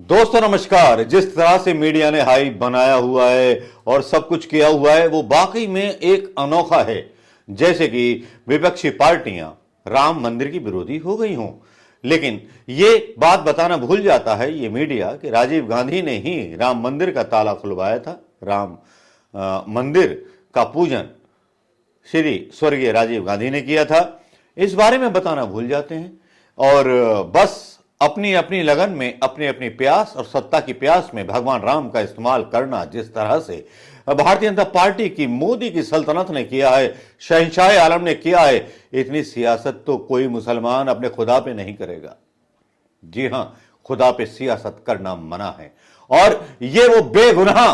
दोस्तों नमस्कार। जिस तरह से मीडिया ने हाइप बनाया हुआ है और सब कुछ किया हुआ है वो वाकई में एक अनोखा है। जैसे कि विपक्षी पार्टियां राम मंदिर की विरोधी हो गई हों, लेकिन ये बात बताना भूल जाता है ये मीडिया कि राजीव गांधी ने ही राम मंदिर का ताला खुलवाया था। राम मंदिर का पूजन श्री स्वर्गीय राजीव गांधी ने किया था। इस बारे में बताना भूल जाते हैं और बस अपनी अपनी लगन में, अपनी अपनी प्यास और सत्ता की प्यास में भगवान राम का इस्तेमाल करना जिस तरह से भारतीय जनता पार्टी की, मोदी की सल्तनत ने किया है, शहंशाह आलम ने किया है, इतनी सियासत तो कोई मुसलमान अपने खुदा पे नहीं करेगा। जी हां, खुदा पे सियासत करना मना है और ये वो बेगुनाह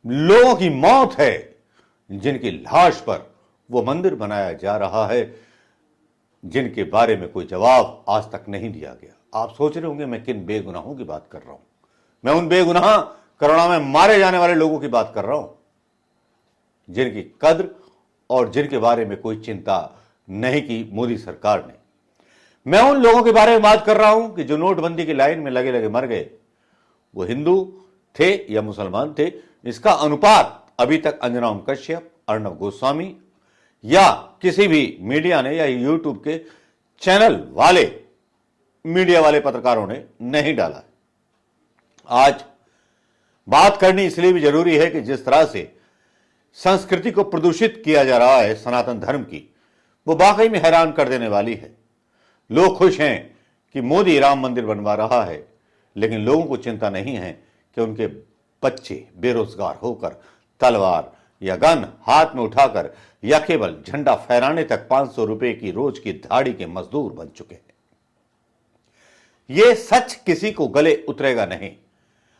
लोगों की मौत है जिनकी लाश पर वो मंदिर बनाया जा रहा है, जिनके बारे में कोई जवाब आज तक नहीं दिया गया। आप सोच रहे होंगे मैं किन बेगुनाहों की बात कर रहा हूं। मैं उन बेगुनाह करुणा में मारे जाने वाले लोगों की बात कर रहा हूं जिनकी कद्र और जिनके बारे में कोई चिंता नहीं की मोदी सरकार ने। मैं उन लोगों के बारे में बात कर रहा हूं कि जो नोटबंदी की लाइन में लगे लगे मर गए। वो हिंदू थे या मुसलमान थे, इसका अनुपात अभी तक अंजना कश्यप, अर्णब गोस्वामी या किसी भी मीडिया ने या यूट्यूब के चैनल वाले, मीडिया वाले पत्रकारों ने नहीं डाला है। आज बात करनी इसलिए भी जरूरी है कि जिस तरह से संस्कृति को प्रदूषित किया जा रहा है सनातन धर्म की, वो वाकई में हैरान कर देने वाली है। लोग खुश हैं कि मोदी राम मंदिर बनवा रहा है, लेकिन लोगों को चिंता नहीं है कि उनके बच्चे बेरोजगार होकर तलवार या गन हाथ में उठाकर या केवल झंडा फहराने तक 500 रुपए की रोज की दिहाड़ी के मजदूर बन चुके हैं। यह सच किसी को गले उतरेगा नहीं।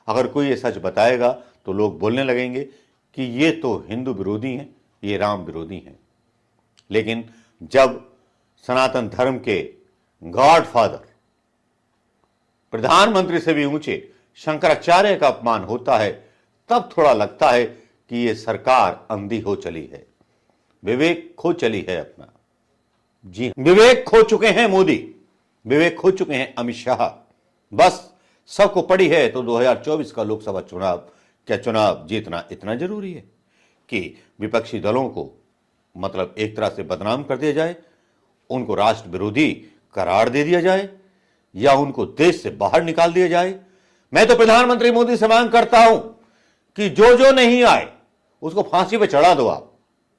अगर कोई ये सच बताएगा तो लोग बोलने लगेंगे कि ये तो हिंदू विरोधी हैं, ये राम विरोधी हैं। लेकिन जब सनातन धर्म के गॉडफादर, प्रधानमंत्री से भी ऊंचे शंकराचार्य का अपमान होता है, तब थोड़ा लगता है कि ये सरकार अंधी हो चली है, विवेक खो चली है अपना। जी, विवेक खो चुके हैं मोदी, विवेक खो चुके हैं अमित शाह। बस सबको पड़ी है तो 2024 का लोकसभा चुनाव, क्या चुनाव जीतना इतना जरूरी है कि विपक्षी दलों को मतलब एक तरह से बदनाम कर दिया जाए, उनको राष्ट्र विरोधी करार दे दिया जाए या उनको देश से बाहर निकाल दिया जाए। मैं तो प्रधानमंत्री मोदी से मांग करता हूं कि जो नहीं आए उसको फांसी पे चढ़ा दो। आप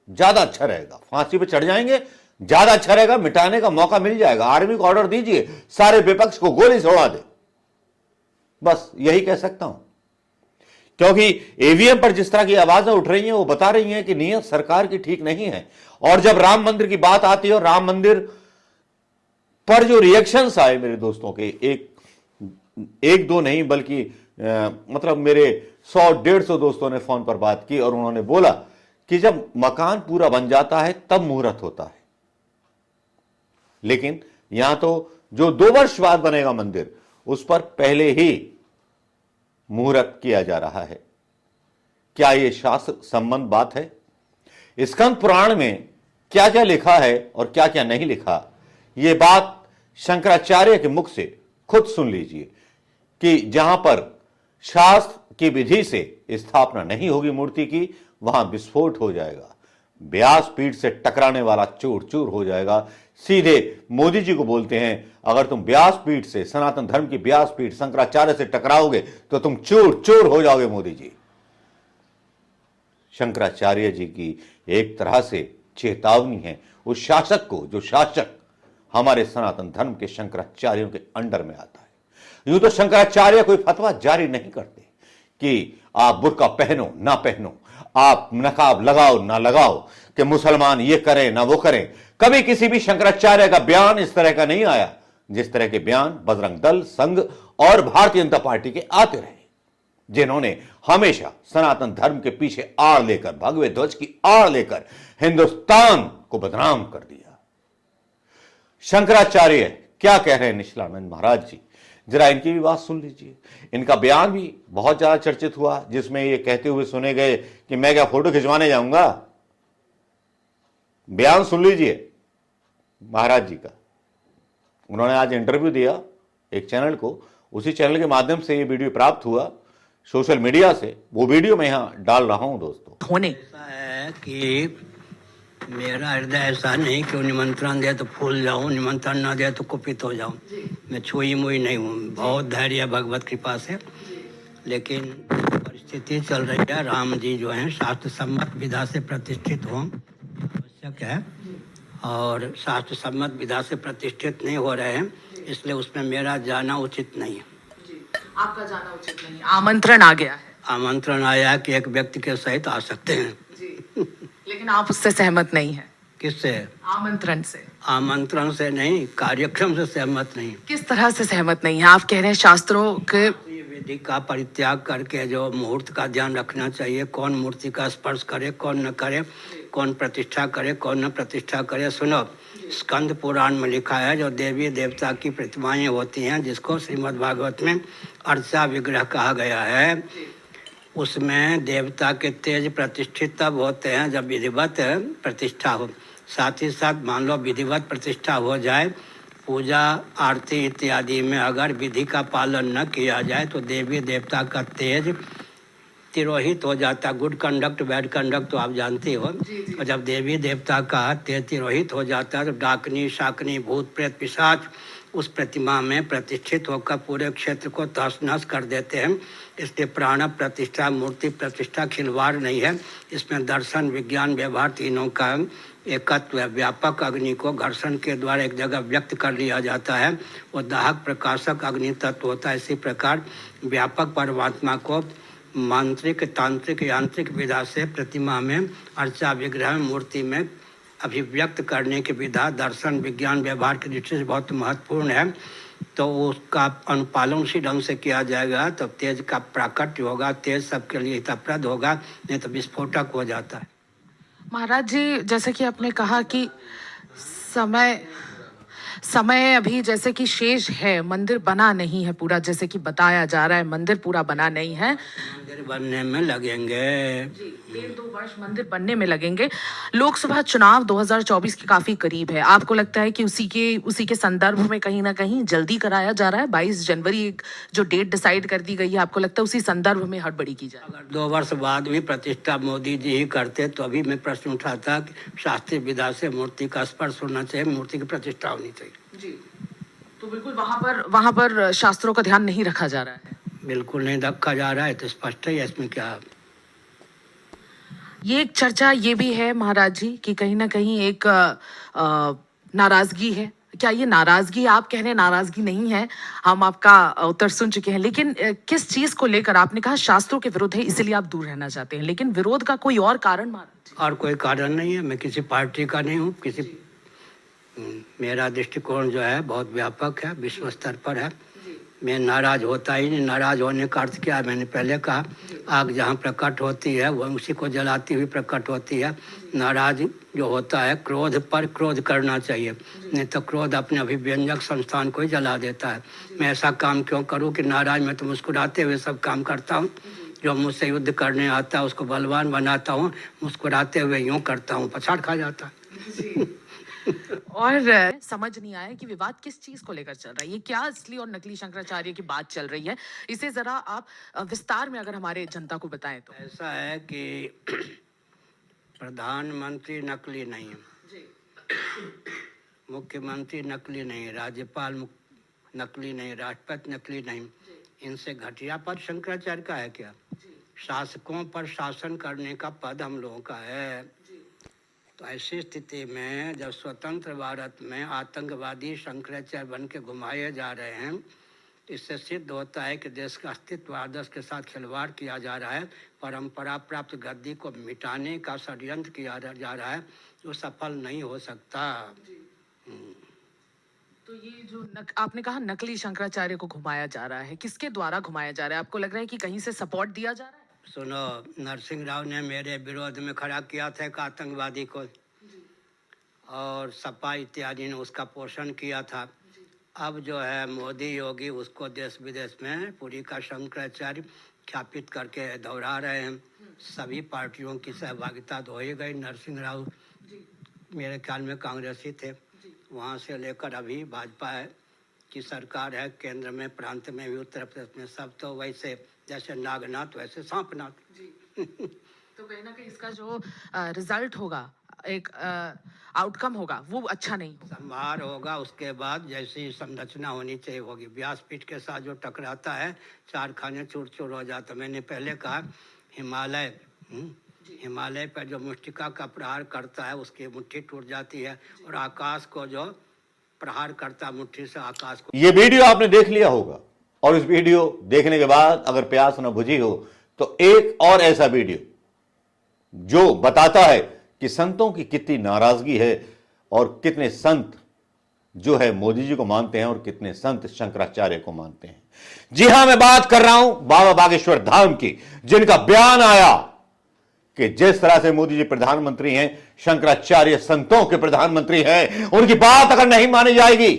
ज्यादा अच्छा रहेगा, फांसी पे चढ़ जाएंगे ज्यादा अच्छा रहेगा, मिटाने का मौका मिल जाएगा। आर्मी को ऑर्डर दीजिए सारे विपक्ष को गोली से उड़ा दे, बस यही कह सकता हूं। क्योंकि ईवीएम पर जिस तरह की आवाजें उठ रही हैं वो बता रही हैं कि नीयत सरकार की ठीक नहीं है। और जब राम मंदिर की बात आती है और राम मंदिर पर जो रिएक्शंस आए मेरे दोस्तों के, एक दो नहीं बल्कि मतलब मेरे 100-150 दोस्तों ने फोन पर बात की और उन्होंने बोला कि जब मकान पूरा बन जाता है तब मुहूर्त होता है। लेकिन यहां तो जो 2 वर्ष बाद बनेगा मंदिर, उस पर पहले ही मुहूर्त किया जा रहा है। क्या यह शास्त्र संबंध बात है? स्कंद पुराण में क्या क्या लिखा है और क्या क्या नहीं लिखा, यह बात शंकराचार्य के मुख से खुद सुन लीजिए कि जहां पर शास्त्र की विधि से स्थापना नहीं होगी मूर्ति की, वहां विस्फोट हो जाएगा, व्यासपीठ से टकराने वाला चूर चूर हो जाएगा। सीधे मोदी जी को बोलते हैं, अगर तुम व्यासपीठ से, सनातन धर्म की व्यासपीठ शंकराचार्य से टकराओगे तो तुम चूर चूर हो जाओगे मोदी जी। शंकराचार्य जी की एक तरह से चेतावनी है उस शासक को जो शासक हमारे सनातन धर्म के शंकराचार्यों के अंडर में आता है। यूं तो शंकराचार्य कोई फतवा जारी नहीं करते कि आप बुर्का पहनो ना पहनो, आप नकाब लगाओ ना लगाओ, कि मुसलमान ये करें ना वो करें। कभी किसी भी शंकराचार्य का बयान इस तरह का नहीं आया जिस तरह के बयान बजरंग दल, संघ और भारतीय जनता पार्टी के आते रहे, जिन्होंने हमेशा सनातन धर्म के पीछे आड़ लेकर, भगवे ध्वज की आड़ लेकर हिंदुस्तान को बदनाम कर दिया। शंकराचार्य क्या कह रहे हैं निशिलानंद महाराज जी, जरा इनकी भी बात सुन लीजिए। इनका बयान भी बहुत ज्यादा चर्चित हुआ, जिसमें ये कहते हुए सुने गए कि मैं क्या फोटो खिंचवाने जाऊंगा। बयान सुन लीजिए महाराज जी का। उन्होंने आज इंटरव्यू दिया एक चैनल को, उसी चैनल के माध्यम से ये वीडियो प्राप्त हुआ सोशल मीडिया से, वो वीडियो मैं यहाँ डाल रहा हूँ दोस्तों। होने ऐसा है कि मेरा हृदय ऐसा नहीं कि वो निमंत्रण दे तो फूल जाऊं, निमंत्रण ना दे तो कुपित हो जाऊं। मैं छुई मुई नहीं हूँ, बहुत धैर्य है भगवत कृपा से। लेकिन परिस्थिति चल रही है, राम जी जो हैं शास्त्र सम्मत विधा से प्रतिष्ठित हों आवश्यक है, और शास्त्र सम्मत विधा से प्रतिष्ठित नहीं हो रहे हैं, इसलिए उसमें मेरा जाना उचित नहीं है। आपका जाना उचित नहीं है, आमंत्रण आ गया है। आमंत्रण आया है कि एक व्यक्ति के सहित आ सकते हैं जी। लेकिन आप उससे सहमत नहीं है। किससे? आमंत्रण से। आमंत्रण से नहीं, कार्यक्रम से सहमत नहीं। किस तरह से सहमत नहीं है? आप कह रहे हैं शास्त्रों के विधि का परित्याग करके जो मुहूर्त का ध्यान रखना चाहिए, कौन मूर्ति का स्पर्श करे, कौन न करे, कौन प्रतिष्ठा करे, कौन न प्रतिष्ठा करे। सुनो, स्कंद पुराण में लिखा है जो देवी देवता की प्रतिमाएं होती हैं, जिसको श्रीमद् भागवत में अर्चा विग्रह कहा गया है, उसमें देवता के तेज प्रतिष्ठित तब होते हैं जब विधिवत प्रतिष्ठा हो। साथ ही साथ मान लो विधिवत प्रतिष्ठा हो जाए, पूजा आरती इत्यादि में अगर विधि का पालन न किया जाए तो देवी देवता का तेज तिरोहित हो जाता। गुड कंडक्ट बैड कंडक्ट तो आप जानते हो। और जब देवी देवता का तेज तिरोहित हो जाता है तो डाकनी शाकनी भूत प्रेत पिशाच उस प्रतिमा में प्रतिष्ठित होकर पूरे क्षेत्र को तहस नहस कर देते हैं। इसलिए प्राण प्रतिष्ठा, मूर्ति प्रतिष्ठा खिलवाड़ नहीं है। इसमें दर्शन, विज्ञान, व्यवहार तीनों का एकत्व है। व्यापक अग्नि को घर्षण के द्वारा एक जगह व्यक्त कर लिया जाता है, वो दाहक प्रकाशक अग्नि तत्व होता है। इसी प्रकार व्यापक परमात्मा को मांत्रिक, तांत्रिक, यांत्रिक विधा से प्रतिमा में, अर्चा विग्रह मूर्ति में अभिव्यक्त करने की विधा दर्शन, विज्ञान, व्यवहार की दृष्टि से बहुत महत्वपूर्ण है। तो उसका अनुपालन उसी ढंग से किया जाएगा तो तेज का प्राकट्य होगा, तेज सबके लिए हितप्रद होगा, नहीं तो विस्फोटक हो जाता है। महाराज जी, जैसे कि आपने कहा कि समय अभी जैसे कि शेष है, मंदिर बना नहीं है पूरा, जैसे कि बताया जा रहा है मंदिर पूरा बना नहीं है। मंदिर बनने में लगेंगे 1-2 वर्ष मंदिर बनने में लगेंगे। लोकसभा चुनाव 2024 के काफी करीब है। आपको लगता है कि उसी के संदर्भ में कहीं ना कहीं जल्दी कराया जा रहा है? 22 जनवरी एक जो डेट डिसाइड कर दी गई है, आपको लगता है उसी संदर्भ में हड़बड़ी की जाए? अगर 2 वर्ष बाद भी प्रतिष्ठा मोदी जी ही करते तो अभी मैं प्रश्न उठाता कि शास्त्रीय विधा से मूर्ति का स्पर्श होना चाहिए, मूर्ति की प्रतिष्ठा होनी चाहिए। जी, तो बिल्कुल वहां पर शास्त्रों का ध्यान नहीं रखा जा रहा है। बिल्कुल नहीं रखा जा रहा है, तो स्पष्ट है इसमें क्या। ये एक चर्चा ये भी है महाराज जी कि कहीं ना कहीं एक नाराजगी है। क्या ये नाराजगी, आप कह रहे हैं नाराजगी नहीं है, हम आपका उत्तर सुन चुके हैं, लेकिन किस चीज को लेकर? आपने कहा शास्त्रों के विरुद्ध है इसलिए आप दूर रहना चाहते हैं, लेकिन विरोध का कोई और कारण महाराज? और कोई कारण नहीं है। मैं किसी पार्टी का नहीं हूँ, मेरा दृष्टिकोण जो है बहुत व्यापक है, विश्व स्तर पर है। मैं नाराज होता ही नहीं। नाराज होने का अर्थ क्या है? मैंने पहले कहा, आग जहाँ प्रकट होती है वह उसी को जलाती हुई प्रकट होती है। नाराज जो होता है, क्रोध पर क्रोध करना चाहिए, नहीं तो क्रोध अपने अभिव्यंजक संस्थान को ही जला देता है। मैं ऐसा काम क्यों करूं कि नाराज मैं तो मुस्कुराते हुए सब काम करता हूं। जो मुझसे युद्ध करने आता है उसको बलवान बनाता हूं, मुस्कुराते हुए यूं करता हूं, पछाड़ खा जाता है। और समझ नहीं आया कि विवाद किस चीज को लेकर चल रहा है? ये क्या असली और नकली शंकराचार्य की बात चल रही है? इसे जरा आप विस्तार में अगर हमारे जनता को बताएं तो। ऐसा है कि प्रधानमंत्री नकली नहीं है, मुख्यमंत्री नकली नहीं, राज्यपाल नकली नहीं, राष्ट्रपति नकली नहीं। इनसे घटिया पद शंकराचार्य का है क्या? शासकों पर शासन करने का पद हम लोगों का है। तो ऐसी स्थिति में जब स्वतंत्र भारत में आतंकवादी शंकराचार्य बन के घुमाए जा रहे हैं, इससे सिद्ध होता है कि देश का अस्तित्व आदर्श के साथ खिलवाड़ किया जा रहा है। परंपरा प्राप्त गद्दी को मिटाने का षड्यंत्र किया जा रहा है, जो सफल नहीं हो सकता। तो ये जो आपने कहा नकली शंकराचार्य को घुमाया जा रहा है, किसके द्वारा घुमाया जा रहा है? आपको लग रहा है कि कहीं से सपोर्ट दिया जा रहा है? सुनो, नरसिंह राव ने मेरे विरोध में खड़ा किया था एक आतंकवादी को, और सपा इत्यादि ने उसका पोषण किया था। अब जो है मोदी योगी उसको देश विदेश में पूरी का शंकराचार्य ख्यापित करके दोहरा रहे हैं। सभी पार्टियों की सहभागिता तो हो ही गई। नरसिंह राव मेरे ख्याल में कांग्रेसी थे, वहाँ से लेकर अभी भाजपा है, की सरकार है, केंद्र में, प्रांत में भी, उत्तर प्रदेश में, सब तो वैसे जैसे नागनाथ वैसे सांपनाथ। तो कहीं ना कहीं इसका जो रिजल्ट होगा, एक आउटकम होगा, वो अच्छा नहीं होगा। संभार होगा, उसके बाद जैसी संरचना होनी चाहिए होगी। व्यासपीठ के साथ जो टकराता है, चार खाने चूर चूर हो जाता। मैंने पहले कहा हिमालय, हिमालय पर जो मुष्टिका का प्रहार करता है उसकी मुट्ठी टूट जाती है, और आकाश को जो प्रहार करता मुट्ठी से आकाश को। ये वीडियो आपने देख लिया होगा, और इस वीडियो देखने के बाद अगर प्यास न बुझी हो तो एक और ऐसा वीडियो जो बताता है कि संतों की कितनी नाराजगी है और कितने संत जो है मोदी जी को मानते हैं और कितने संत शंकराचार्य को मानते हैं। जी हां, मैं बात कर रहा हूं बाबा बागेश्वर धाम की, जिनका बयान आया कि जिस तरह से मोदी जी प्रधानमंत्री हैं, शंकराचार्य संतों के प्रधानमंत्री हैं, उनकी बात अगर नहीं मानी जाएगी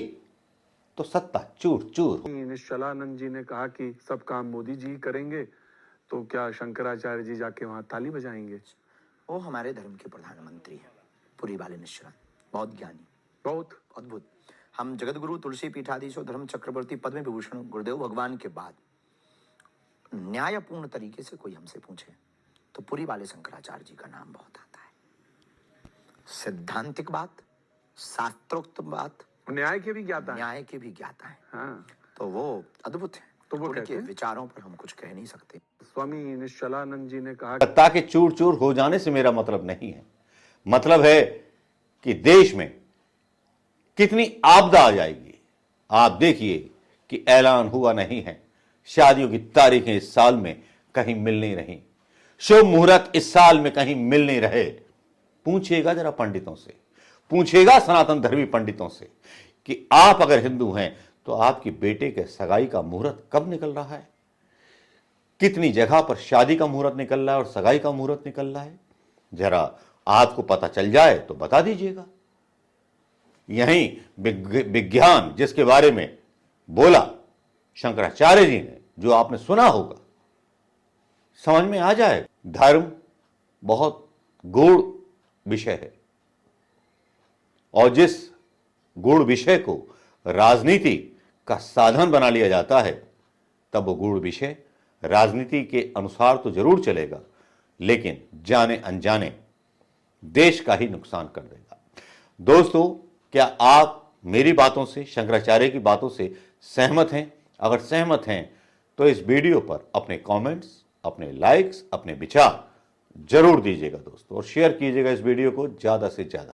तो सत्ता चूर चूर। निश्चलानंद जी ने कहा कि सब काम मोदी जी करेंगे, तो क्या शंकराचार्य जी जाके वहां ताली बजाएंगे? वो हमारे धर्म के प्रधानमंत्री हैं, पुरी वाले निश्चलानंद, बहुत ज्ञानी, बहुत अद्भुत। हम जगत गुरु तुलसी पीठाधीश और धर्म चक्रवर्ती पद्म विभूषण गुरुदेव भगवान के बाद न्यायपूर्ण तरीके से कोई हमसे पूछे तो पुरी वाले शंकराचार्य जी का नाम बहुत आता है। सिद्धांतिक बात, शास्त्रोक्त बात, न्याय के भी ज्ञाता है। न्याय के भी ज्ञाता है, हाँ, तो वो अद्भुत है। तो वो उनके कहते हैं? विचारों पर हम कुछ कह नहीं सकते। स्वामी निश्चलानंद जी ने कहा सत्ता के चूर चूर हो जाने से मेरा मतलब नहीं है, मतलब है कि देश में कितनी आपदा आ जाएगी। आप देखिए कि ऐलान हुआ नहीं है, शादियों की तारीखें इस साल में कहीं मिल नहीं रही, शुभ मुहूर्त इस साल में कहीं मिल नहीं रहे। पूछिएगा जरा पंडितों से, पूछिएगा सनातन धर्मी पंडितों से कि आप अगर हिंदू हैं तो आपकी बेटे के सगाई का मुहूर्त कब निकल रहा है, कितनी जगह पर शादी का मुहूर्त निकल रहा है और सगाई का मुहूर्त निकल रहा है। जरा आपको पता चल जाए तो बता दीजिएगा। यही विज्ञान जिसके बारे में बोला शंकराचार्य जी ने, जो आपने सुना होगा, समझ में आ जाए। धर्म बहुत गूढ़ विषय है, और जिस गूढ़ विषय को राजनीति का साधन बना लिया जाता है, तब वो गूढ़ विषय राजनीति के अनुसार तो जरूर चलेगा, लेकिन जाने अनजाने देश का ही नुकसान कर देगा। दोस्तों, क्या आप मेरी बातों से, शंकराचार्य की बातों से सहमत हैं? अगर सहमत हैं तो इस वीडियो पर अपने कमेंट्स, अपने लाइक्स, अपने विचार जरूर दीजिएगा दोस्तों, और शेयर कीजिएगा इस वीडियो को ज्यादा से ज्यादा।